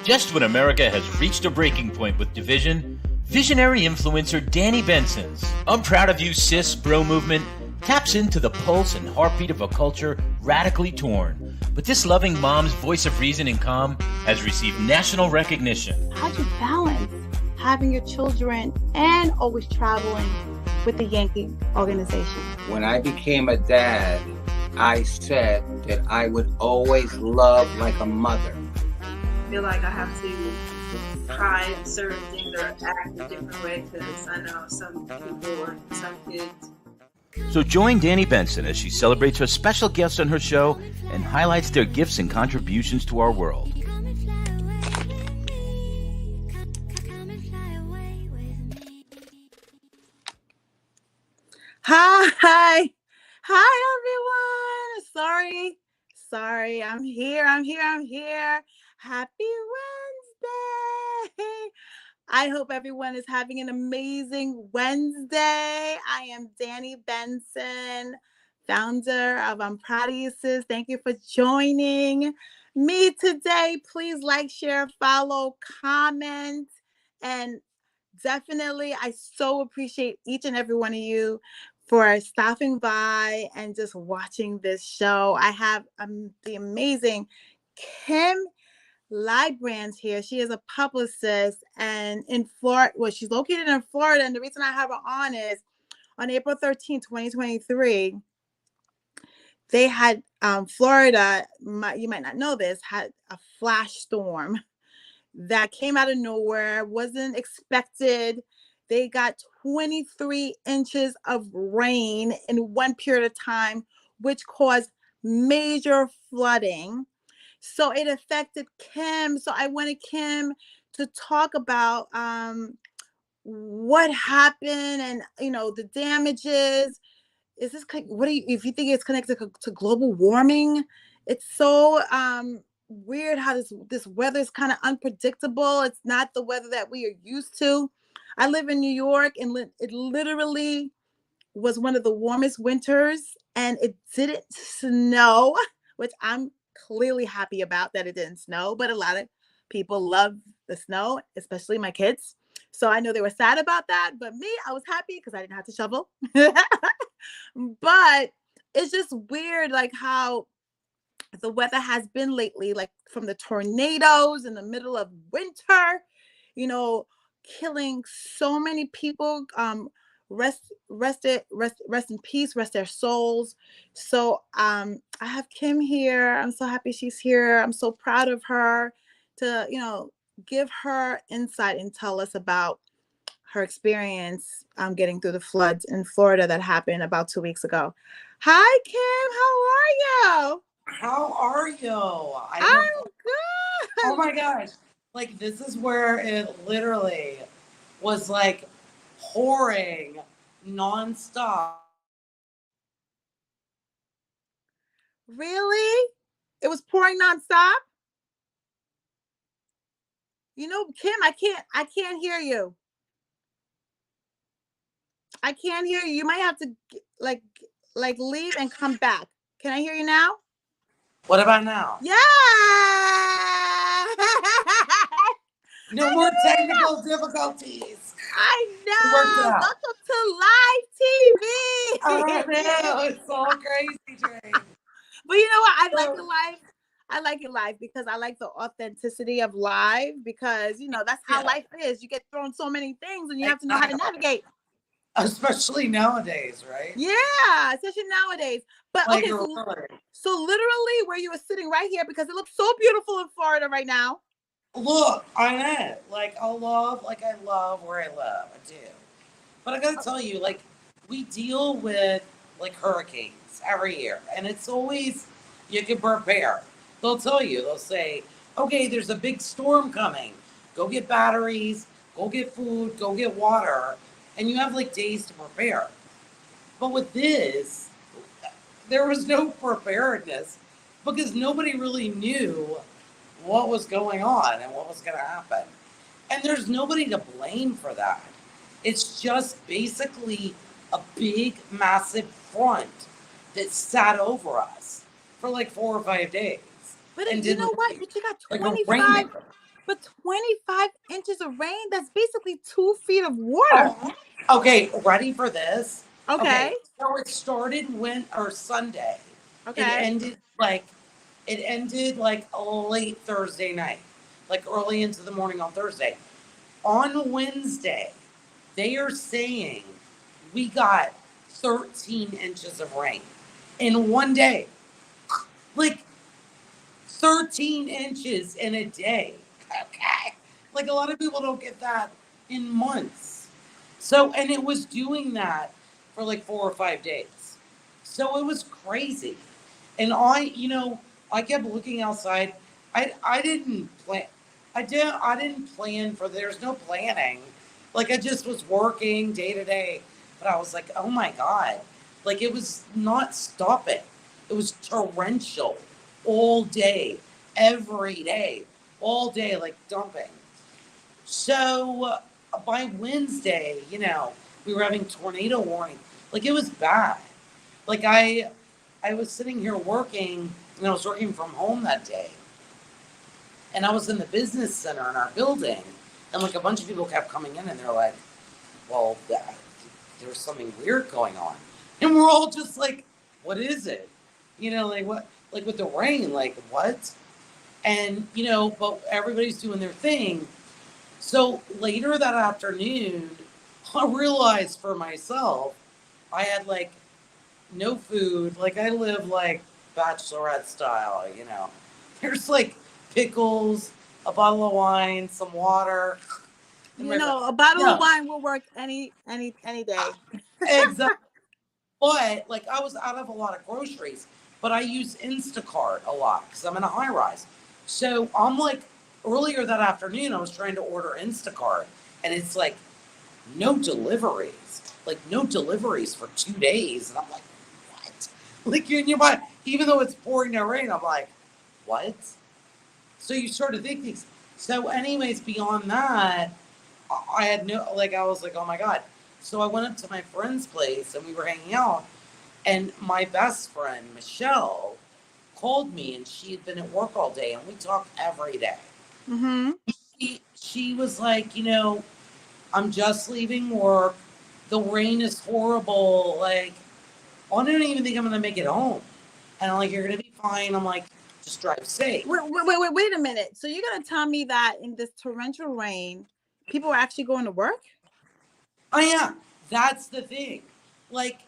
Just when America has reached a breaking point with division, visionary influencer Danni Benson's I'm Proud of You Sis bro movement taps into the pulse and heartbeat of a culture radically torn. But this loving mom's voice of reason and calm has received national recognition. How'd you balance having your children and always traveling with the Yankee organization? When I became a dad, I said that I would always love like a mother. I feel like I have to try certain things or act a different way because I know some people or some kids. So join Danni Benson as she celebrates her special guests on her show and highlights their gifts and contributions to our world. Hi everyone. Sorry, I'm here. Happy Wednesday. I hope everyone is having an amazing Wednesday. I am Danni Benson, founder of I'm Proud of You Sis. Thank you for joining me today. Please like, share, follow, comment, and definitely I so appreciate each and every one of you for stopping by and just watching this show. I have the amazing Kym Lybrand here. She is a publicist and in Florida. Well, she's located in Florida. And the reason I have her on is on April 13, 2023, they had Florida, you might not know this, had a flash storm that came out of nowhere, wasn't expected. They got 23 inches of rain in one period of time, which caused major flooding. So it affected Kym. So I wanted Kym to talk about what happened and, the damages. Is this, if you think it's connected to global warming? It's so weird how this weather is kind of unpredictable. It's not the weather that we are used to. I live in New York, and it literally was one of the warmest winters, and it didn't snow, which I'm clearly happy about that it didn't snow, but a lot of people love the snow, especially my kids. So I know they were sad about that, but me, I was happy because I didn't have to shovel. But it's just weird, like how the weather has been lately, like from the tornadoes in the middle of winter, killing so many people. Rest in peace, rest their souls. So I have Kym here. I'm so happy she's here. I'm so proud of her to, give her insight and tell us about her experience getting through the floods in Florida that happened about 2 weeks ago. Hi, Kym. How are you? How are you? I'm good. Oh my gosh. Like, this is where it literally was like pouring nonstop. Really? It was pouring nonstop? Kym, I can't hear you. I can't hear you. You might have to like leave and come back. Can I hear you now? What about now? Yeah. No more technical difficulties. I know. Welcome to live TV. I know. It's all crazy, Jane. But you know what? I like it live because I like the authenticity of live because, that's how life is. You get thrown so many things and you have to know how to navigate. Especially nowadays, right? Yeah, especially nowadays. But like, okay, so literally where you were sitting right here because it looks so beautiful in Florida right now. Look, I know. I love where I live. I do. But I gotta tell you, we deal with hurricanes every year, and it's always you can prepare. They'll tell you, they'll say, okay, there's a big storm coming. Go get batteries, go get food, go get water, and you have days to prepare. But with this, there was no preparedness because nobody really knew what was going on and what was going to happen. And there's nobody to blame for that. It's just basically a big, massive front that sat over us for 4 or 5 days. But you know what? But you got 25. But 25 inches of rain, that's basically 2 feet of water. Oh, okay, ready for this? Okay. Okay, so it started Sunday. Okay. It ended like late Thursday night, like early into the morning on Thursday. On Wednesday, they are saying we got 13 inches of rain in one day. Like 13 inches in a day. Okay. Like a lot of people don't get that in months. So, and it was doing that for like 4 or 5 days. So it was crazy. And I kept looking outside. I didn't plan. I didn't plan for, there's no planning. Like I just was working day to day. But I was like, oh my God. Like it was not stopping. It was torrential all day, every day, all day, like dumping. So by Wednesday, we were having tornado warning. Like it was bad. Like I was sitting here working, and I was working from home that day. And I was in the business center in our building, and like a bunch of people kept coming in, and they're like, well, there's something weird going on. And we're all just like, what is it? Like what? Like with the rain, like what? And, but everybody's doing their thing. So later that afternoon, I realized for myself, I had like no food. Like I live like bachelorette style, There's like pickles, a bottle of wine, some water. A bottle of wine will work any day. Exactly. But like I was out of a lot of groceries, but I use Instacart a lot because I'm in a high rise. So I'm like, earlier that afternoon, I was trying to order Instacart, and it's like no deliveries for 2 days. And I'm like, what? Like you're in your mind, even though it's pouring down rain, I'm like, what? So you start to think things. So anyways, beyond that, I was like, oh my God. So I went up to my friend's place and we were hanging out, and my best friend, Michelle, called me, and she had been at work all day, and we talk every day. Mm-hmm. She was like, I'm just leaving work. The rain is horrible. Like, I don't even think I'm going to make it home. And I'm like, you're going to be fine. I'm like, just drive safe. Wait a minute. So you're going to tell me that in this torrential rain, people are actually going to work? Oh, yeah. That's the thing. Like,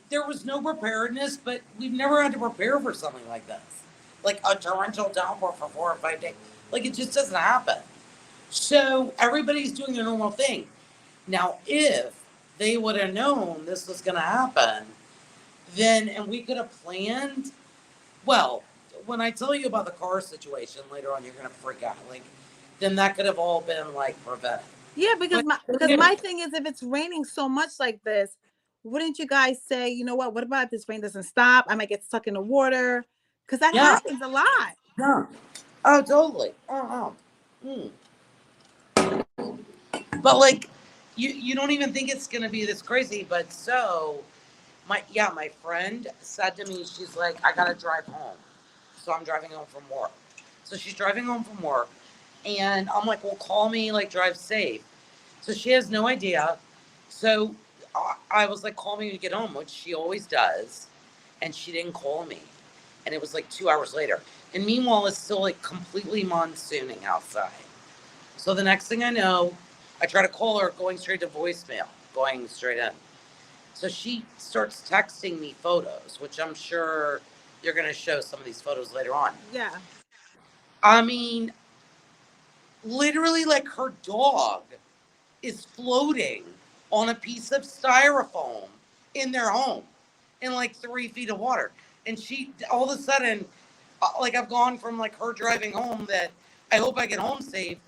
there was no preparedness, but we've never had to prepare for something like this. Like a torrential downpour for 4 or 5 days. Like, it just doesn't happen. So everybody's doing their normal thing. Now, if they would have known this was going to happen, and we could have planned, well, when I tell you about the car situation later on, you're going to freak out. Like, then that could have all been like prevented. Yeah, because my thing is, if it's raining so much like this, wouldn't you guys say, you know what about if this rain doesn't stop? I might get stuck in the water. Because that happens a lot. Yeah. Oh, totally. But like, you don't even think it's going to be this crazy. But so my friend said to me, she's like, I got to drive home. So I'm driving home from work. So she's driving home from work. And I'm like, well, call me, like, drive safe. So she has no idea. So I was like, call me when you get home, which she always does. And she didn't call me. And it was like 2 hours later. And meanwhile, it's still like completely monsooning outside. So the next thing I know, I try to call her, going straight to voicemail, going straight in. So she starts texting me photos, which I'm sure you're going to show some of these photos later on. Yeah. I mean, literally, like, her dog is floating on a piece of styrofoam in their home in like 3 feet of water. And she, all of a sudden, like, I've gone from like her driving home that I hope I get home safe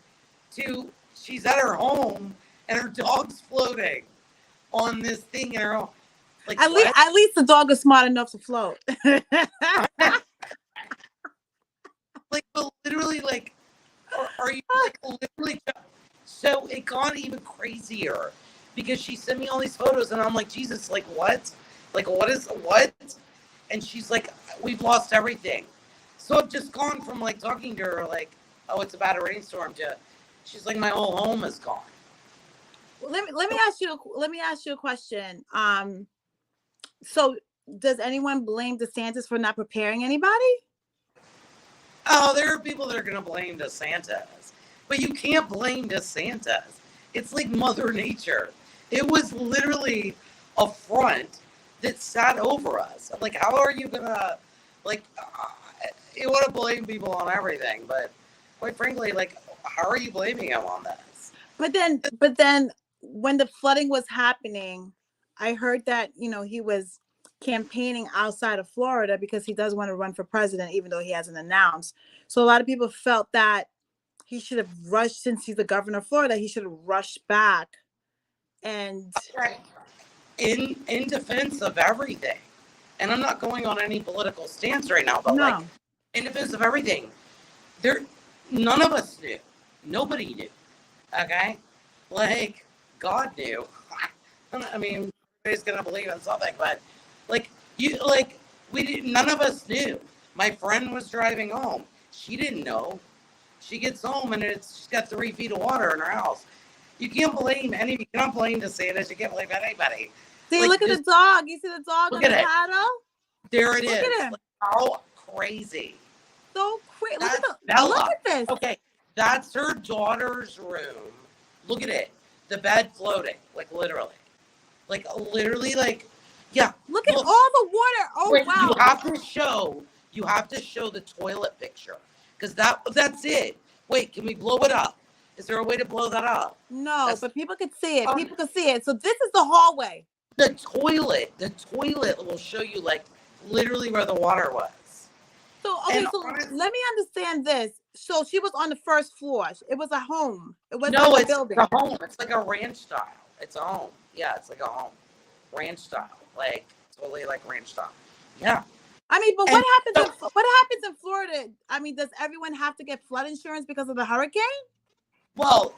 to she's at her home and her dog's floating on this thing in her home. Like, at least the dog is smart enough to float. Like, but literally, like, are you like literally? So it got even crazier because she sent me all these photos, and I'm like, Jesus, like, what? Like, what? And she's like, we've lost everything. So I've just gone from like talking to her like, oh, it's about a rainstorm, to she's like, my whole home is gone. Well, let me ask you a question. So does anyone blame DeSantis for not preparing anybody? Oh, there are people that are going to blame DeSantis, but you can't blame DeSantis. It's like Mother Nature. It was literally a front that sat over us. Like, how are you going to, like, you want to blame people on everything, but quite frankly, like, how are you blaming him on this? But then when the flooding was happening, I heard that, he was campaigning outside of Florida because he does want to run for president, even though he hasn't announced. So a lot of people felt that he should have rushed, since he's the governor of Florida, he should have rushed back. And right. In defense of everything. And I'm not going on any political stance right now, but like, in defense of everything, none of us knew. Nobody knew. Okay? Like, God knew. I mean, everybody's gonna believe in something, but none of us knew. My friend was driving home. She didn't know. She gets home and she's got 3 feet of water in her house. You can't blame anybody. You can't blame DeSantis. You can't blame anybody. See, look at the dog. You see the dog on the paddle? There it is. Look at him. Like, how crazy. So crazy. Look at this. Okay, that's her daughter's room. Look at it. The bed floating, like literally. Like, yeah. Look at all the water. Oh, wait, wow. You have to show the toilet picture. Because that's it. Wait, can we blow it up? Is there a way to blow that up? No, but people could see it. People could see it. So this is the hallway. The toilet will show you, like, literally where the water was. So, okay, let me understand this. So she was on the first floor. It was a home. It wasn't a building. It's a home. It's like a ranch style. It's a home. Yeah, it's like a home. Ranch style. Like, totally like ranch style. Yeah. I mean, but what happens in Florida? I mean, does everyone have to get flood insurance because of the hurricane? Well,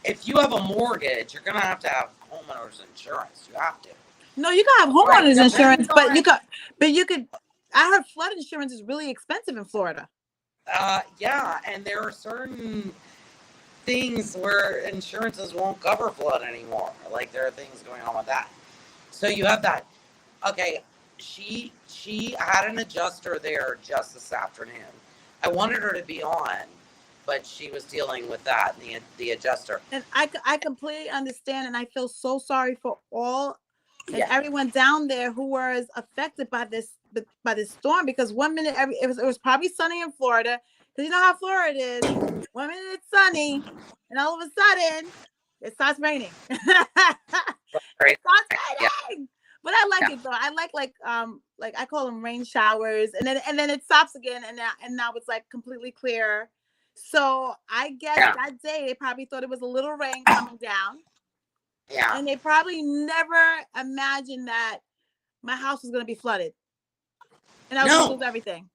if you have a mortgage, you're gonna have to have homeowners insurance. You have to. No, you can have homeowners insurance, but you could. I heard flood insurance is really expensive in Florida. Yeah, and there are certain things where insurances won't cover flood anymore. Like, there are things going on with that. So you have that. Okay, she had an adjuster there just this afternoon. I wanted her to be on, but she was dealing with that, the adjuster. And I completely understand, and I feel so sorry for all and everyone down there who was affected by this storm, because 1 minute it was probably sunny in Florida, because you know how Florida is. 1 minute it's sunny, and all of a sudden it starts raining. It starts raining. But I like it though. I like I call them rain showers, and then it stops again, and now it's like completely clear. So I guess that day they probably thought it was a little rain coming down. Yeah. And they probably never imagined that my house was going to be flooded. And I was going to lose everything.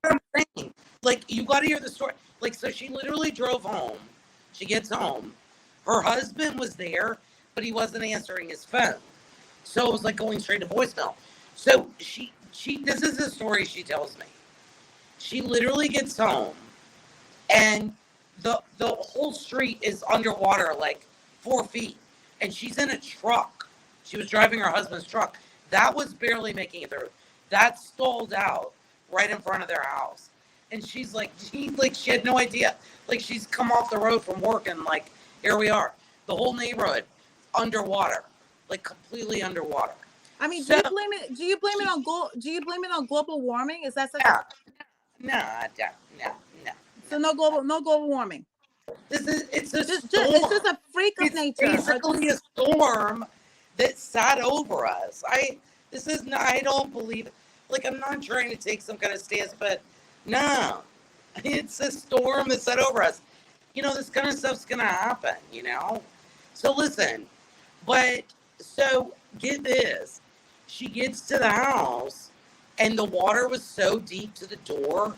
Like, you got to hear the story. Like, so she literally drove home. She gets home. Her husband was there, but he wasn't answering his phone. So it was like going straight to voicemail. So she this is the story she tells me. She literally gets home, and the whole street is underwater, like 4 feet. And she's in a truck. She was driving her husband's truck. That was barely making it through. That stalled out right in front of their house. And she had no idea. Like, she's come off the road from work, and like, here we are. The whole neighborhood underwater, like completely underwater. I mean, do you blame it on global warming? Is that such No. So no global warming. It's just a freak of nature. It's basically a storm that sat over us. I don't believe it. Like, I'm not trying to take some kind of stance, but no, it's a storm that sat over us. You know, this kind of stuff's gonna happen, you know? So listen, so get this. She gets to the house, and the water was so deep to the door.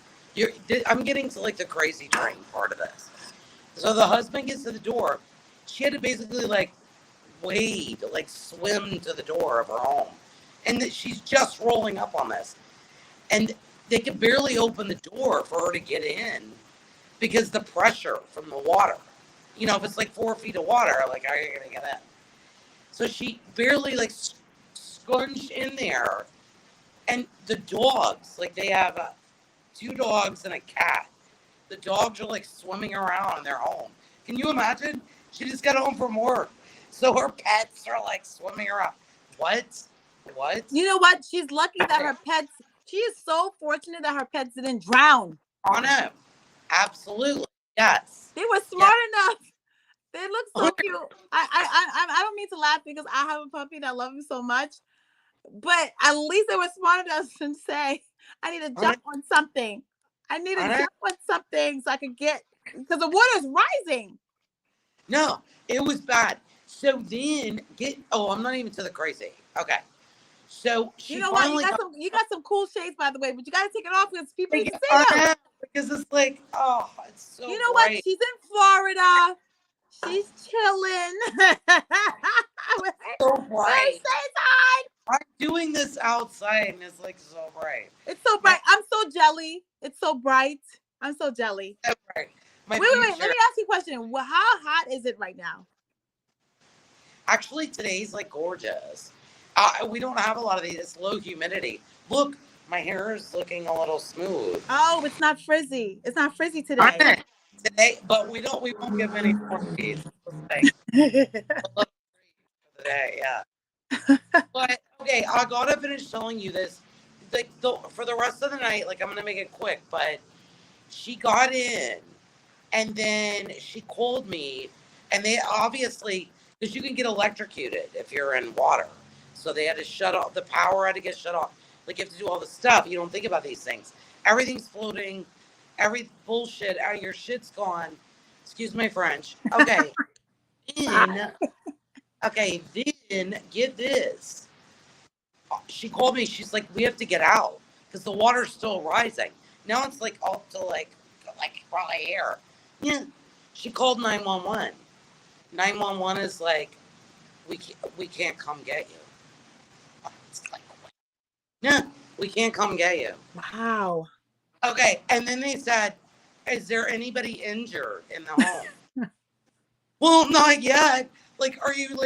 I'm getting to like the crazy train part of this. So the husband gets to the door. She had to basically like wade, like swim to the door of her home. And she's just rolling up on this. And they could barely open the door for her to get in. because the pressure from the water. You know, if it's like 4 feet of water, like, how are you going to get in? So she barely like scrunched in there. And the dogs, like they have 2 dogs and a cat. The dogs are like swimming around in their home. Can you imagine? She just got home from work. So her pets are like swimming around. What? What? You know what? She's lucky that her pets, she is so fortunate that her pets didn't drown. I know. Absolutely. Yes. They were smart enough. They look so cute. I don't mean to laugh because I have a puppy that I love him so much. But at least they were smart enough to say, I need to jump on something. I need to jump on something so I could get, because the water's rising. No, it was bad. So then I'm not even to the crazy. Okay. So she You know what? You got some cool shades, by the way, but you got to take it off because people need to see them. Because it's like, it's so You know bright. what? She's in Florida. She's chilling. So bright. Say I'm doing this outside and it's like so bright. It's so bright. I'm so jelly. It's so bright. I'm so jelly. So bright. Wait. Let me ask you a question. Well, how hot is it right now? Actually, today's like gorgeous. We don't have a lot of these. It's low humidity. Look, my hair is looking a little smooth. Oh, it's not frizzy. It's not frizzy today. But we won't give any more fees today. Yeah. But okay, I gotta finish telling you this. Like for the rest of the night, like I'm gonna make it quick. But she got in, and then she called me, and they obviously, because you can get electrocuted if you're in water, so they had to shut off the power. Had to get shut off. Like you have to do all the stuff. You don't think about these things. Everything's floating. Every bullshit. Your shit's gone. Excuse my French. Okay. Then get this. She called me. She's like, we have to get out because the water's still rising. Now it's like up to like probably here. Yeah. She called 911. 911 is like, we can't come get you. It's like, yeah, we can't come get you. Wow. Okay, and then they said, is there anybody injured in the home? Well, not yet. Like, are you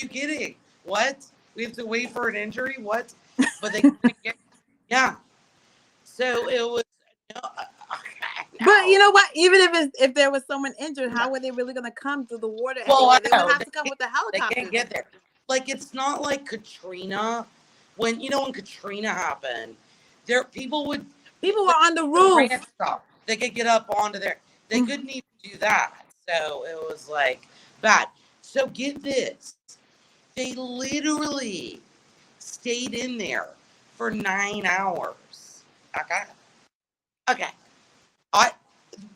kidding? What? We have to wait for an injury? What? But they couldn't get, yeah. So it was, no. But you know what? Even if there was someone injured, how were they really going to come through the water? Well, anyway? They would have to come with the helicopter. They can't get there. Like, it's not like Katrina. When Katrina happened, people were on the roof. They could get up onto there. They couldn't even do that. So it was like bad. So get this. They literally stayed in there for 9 hours. Okay.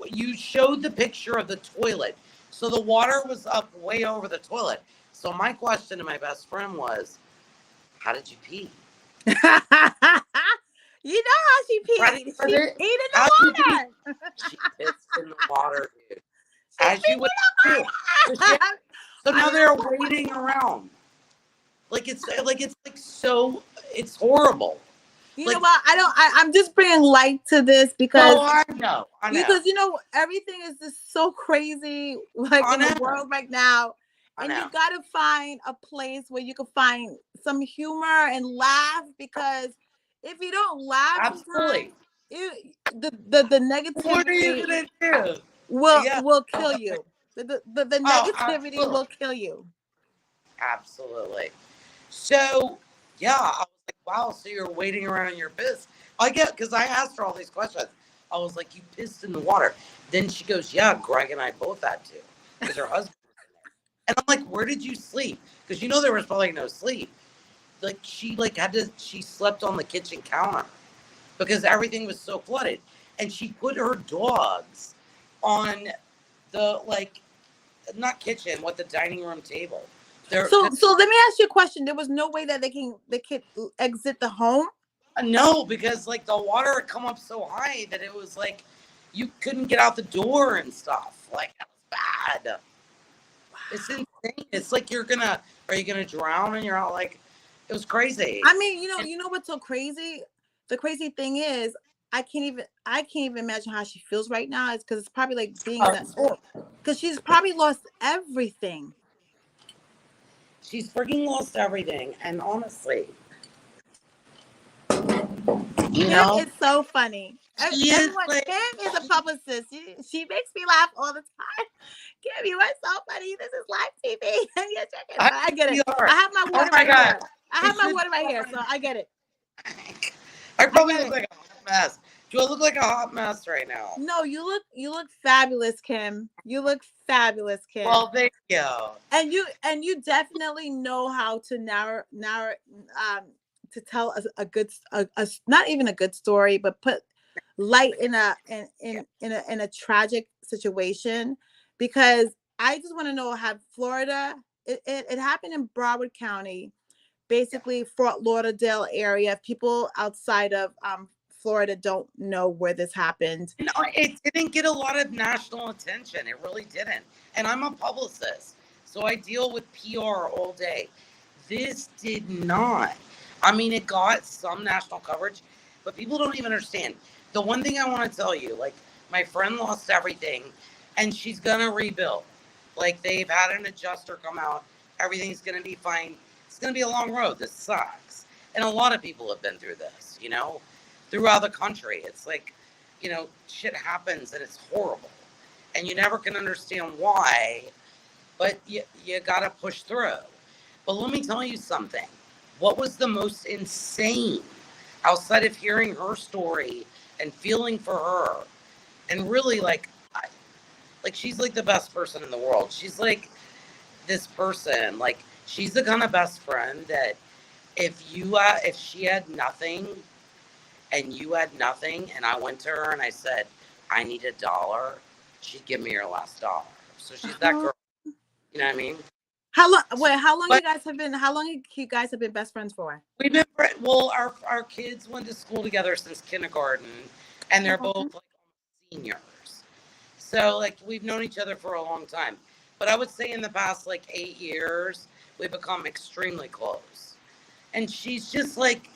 You showed the picture of the toilet. So the water was up way over the toilet. So my question to my best friend was, how did you pee? You know how she peed. She peed in the water. She pissed in the water, dude. As you would do. So now they're waiting around. It's horrible. You know what? I'm just bringing light to this because I know. Because everything is just so crazy in the world right now. And you gotta find a place where you can find some humor and laugh, because if you don't laugh, absolutely, the negativity, what are you gonna do? will kill you. The negativity will kill you. Absolutely. So yeah, I was like, wow. So you're waiting around in your piss? Because I asked her all these questions. I was like, you pissed in the water? Then she goes, yeah, Greg and I both had to, because her husband. And I'm like, where did you sleep? Because there was probably no sleep. Like she slept on the kitchen counter because everything was so flooded. And she put her dogs on the not kitchen, the dining room table. So let me ask you a question. There was no way that they could exit the home? No, because the water had come up so high that it was you couldn't get out the door and stuff. That was bad. It's insane. It's like are you gonna drown? And you're out it was crazy. I mean, you know what's so crazy? The crazy thing is, I can't even imagine how she feels right now. It's because it's probably like being in that, because she's probably lost everything. She's freaking lost everything. And honestly, you Kym know, is so funny. she is Everyone, like, Kym is a publicist. She makes me laugh all the time. Kym, you are so funny. This is live TV. You're checking. I get it. I have my water right here. I have my water right here, so I get it. I probably look like a hot mess. Do I look like a hot mess right now? No, you look fabulous, Kym. You look fabulous, Kym. Well, thank you. And you definitely know how to narrow to tell a good not even a good story, but put light in a tragic situation. Because I just want to know, have Florida, it happened in Broward County, basically Fort Lauderdale area. People outside of Florida don't know where this happened. No, it didn't get a lot of national attention. It really didn't. And I'm a publicist, so I deal with PR all day. This did not. I mean, it got some national coverage, but people don't even understand. The one thing I want to tell you, like, my friend lost everything, and she's going to rebuild. Like, they've had an adjuster come out. Everything's going to be fine. It's going to be a long road. This sucks. And a lot of people have been through this, you know, throughout the country. It's like, you know, shit happens and it's horrible. And you never can understand why, but you got to push through. But let me tell you something. What was the most insane, outside of hearing her story and feeling for her, and really, like she's like the best person in the world. She's like this person, like, she's the kind of best friend that if she had nothing and you had nothing, and I went to her and I said, I need $1, she'd give me her last dollar. So she's that girl. You know what I mean? How long you guys have been best friends for? We've been, well, our kids went to school together since kindergarten, and they're both like seniors. So like we've known each other for a long time. But I would say in the past like 8 years, we've become extremely close. And she's just like,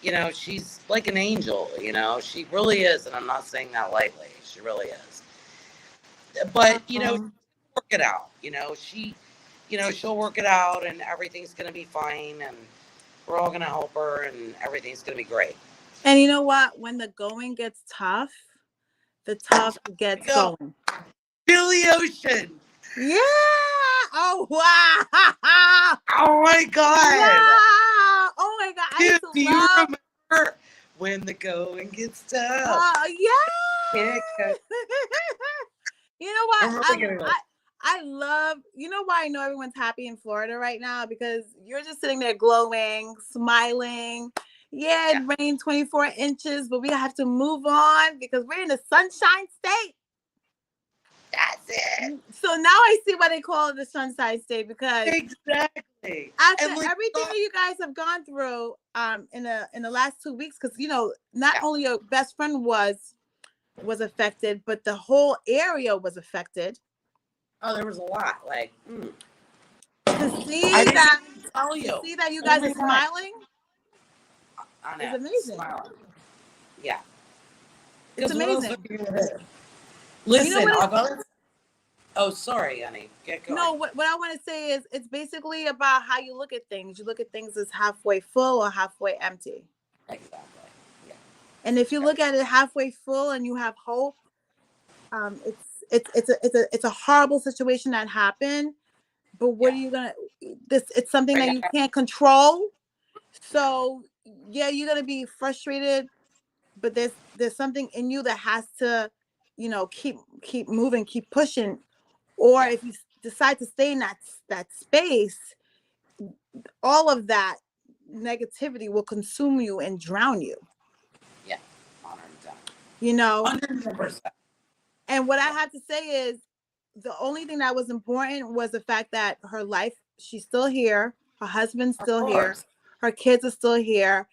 you know, she's like an angel, you know, she really is. And I'm not saying that lightly. She really is. But, you know, work it out, you know, she'll work it out and everything's going to be fine. And we're all going to help her and everything's going to be great. And you know what? When the going gets tough, the tough gets going. Billy Ocean. Yeah. Oh, wow. Oh, my God. Yeah. Oh, my God. I used to Do you remember when the going gets tough? Yeah. You know what? I love, you know why I know everyone's happy in Florida right now? Because you're just sitting there glowing, smiling. Yeah, it rained 24 inches, but we have to move on because we're in the Sunshine State. That's it. So now I see why they call it the Sunshine State, because exactly after everything that you guys have gone through in the last 2 weeks, because you know, not only your best friend was affected, but the whole area was affected. Oh, there was a lot. Like to see that you guys are smiling is amazing. Smiling. Yeah, it's amazing. Listen, you know oh, sorry, honey. Get going. No, what I want to say is it's basically about how you look at things. You look at things as halfway full or halfway empty. Exactly. Yeah. And if you look at it halfway full and you have hope, it's a horrible situation that happened. But what are you gonna? It's something that you can't control. So yeah, you're gonna be frustrated, but there's something in you that has to, you know, keep moving, keep pushing. Or if you decide to stay in that space, all of that negativity will consume you and drown you. Yeah, 100%. You know, 100%. And what I have to say is the only thing that was important was the fact that her life, she's still here, her husband's still here, her kids are still here,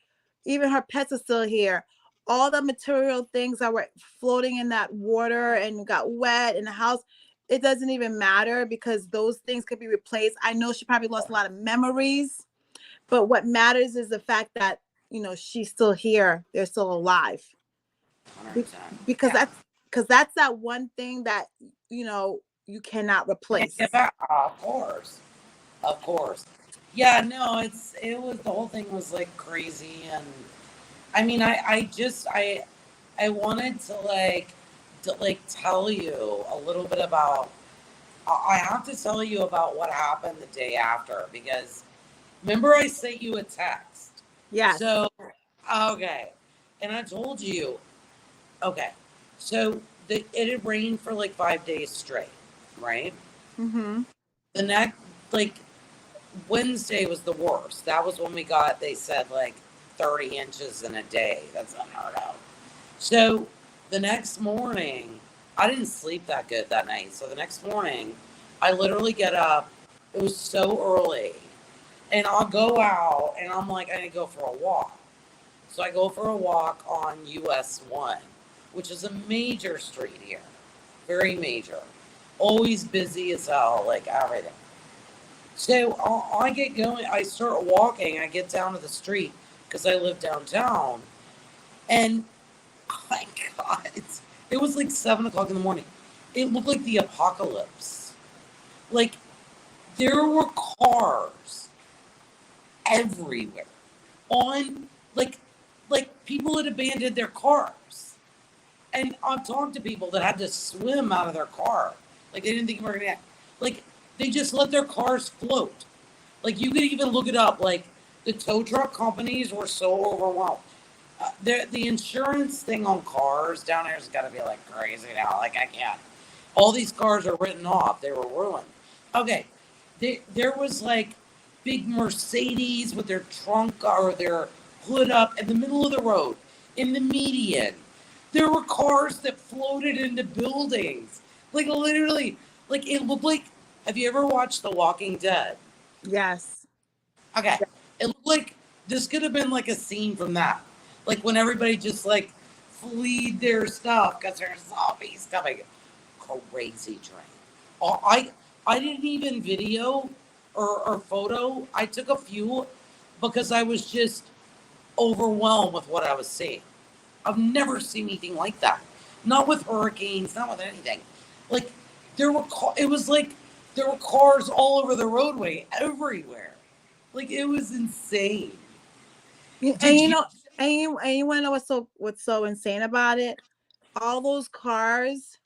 even her pets are still here. All the material things that were floating in that water and got wet in the house, it doesn't even matter because those things could be replaced. I know she probably lost a lot of memories, but what matters is the fact that, you know, she's still here. They're still alive. 100%. Because Yeah. that's that one thing that, you cannot replace. Yeah, of course. Of course. Yeah, no, it was, the whole thing was like crazy. And I mean, I wanted to tell you a little bit about, I have to tell you about what happened the day after, because remember I sent you a text. Yes. So, okay. And I told you, okay. So it had rained for like 5 days straight, right? Mm-hmm. The next, like, Wednesday was the worst. That was when we got, they said, like 30 inches in a day. That's unheard of. So the next morning, I didn't sleep that good that night. So the next morning, I literally get up. It was so early. And I'll go out and I'm like, I need to go for a walk. So I go for a walk on US 1, which is a major street here. Very major. Always busy as hell, like everything. So I get going, I start walking, I get down to the street because I live downtown. And oh my God, it was like 7 o'clock in the morning. It looked like the apocalypse. Like there were cars everywhere on like people had abandoned their cars. And I've talked to people that had to swim out of their car. Like they didn't think we were gonna like they just let their cars float. Like you could even look it up. Like the tow truck companies were so overwhelmed. The insurance thing on cars down there has got to be like crazy now. Like I can't. All these cars are written off. They were ruined. Okay, there was like big Mercedes with their trunk or their hood up in the middle of the road in the median. There were cars that floated into buildings. Like literally, like it looked like. Have you ever watched The Walking Dead? Yes. Okay. It looked like this could have been like a scene from that. Like when everybody just like fleed their stuff because there's zombies coming. Crazy train. I didn't even video or photo. I took a few because I was just overwhelmed with what I was seeing. I've never seen anything like that. Not with hurricanes, not with anything. Like it was like there were cars all over the roadway, everywhere. Like it was insane. And you want to know what's so insane about it? All those cars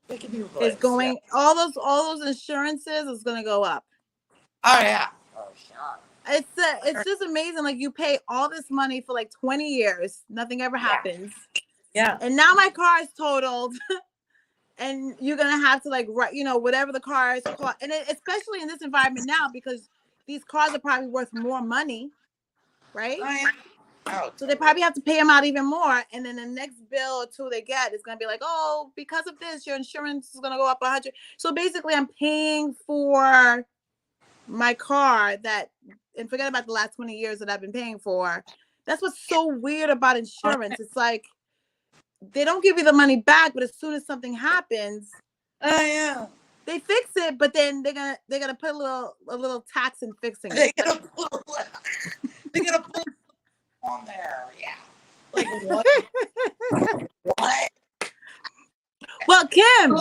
They could be replaced. is going. Yeah. All those insurances is going to go up. Oh yeah. Oh sure. It's just amazing. Like you pay all this money for like 20 years, nothing ever happens. Yeah. And now my car is totaled. And you're gonna have to like whatever the cars cost, and especially in this environment now because these cars are probably worth more money, right? So they probably have to pay them out even more, and then the next bill or two they get is gonna be like, oh, because of this, your insurance is gonna go up 100. So basically, I'm paying for my car and forget about the last 20 years that I've been paying for. That's what's so weird about insurance. It's like. They don't give you the money back, but as soon as something happens, they fix it. But then they're gonna put a little tax in fixing it. They're gonna put on there, yeah. Like what? What? Well, Kym,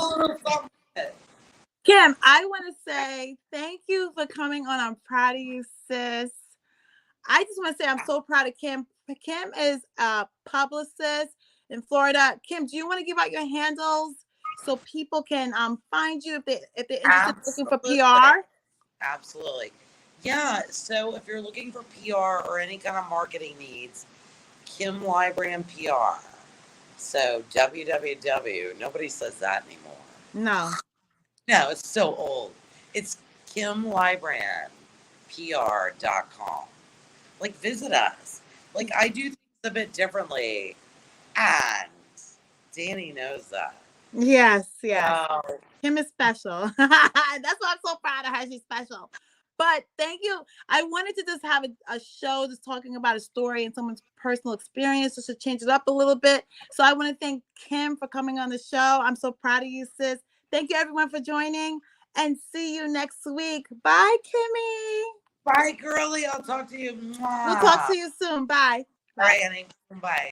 I want to say thank you for coming on. I'm proud of you, sis. I just want to say I'm so proud of Kym. Kym is a publicist in Florida. Kym, do you want to give out your handles so people can find you if they're interested looking for PR? Absolutely. Yeah. So if you're looking for PR or any kind of marketing needs, Kym Lybrand PR. So www. Nobody says that anymore. No, it's so old. It's KymLybrandPR.com. Like visit us. Like I do things a bit differently. And Danni knows that. Yes. Kym is special. That's why I'm so proud of her. She's special. But thank you. I wanted to just have a show just talking about a story and someone's personal experience just to change it up a little bit. So I want to thank Kym for coming on the show. I'm so proud of you, sis. Thank you, everyone, for joining. And see you next week. Bye, Kimmy. Bye, girlie. I'll talk to you. We'll talk to you soon. Bye. All right, Annie. Bye.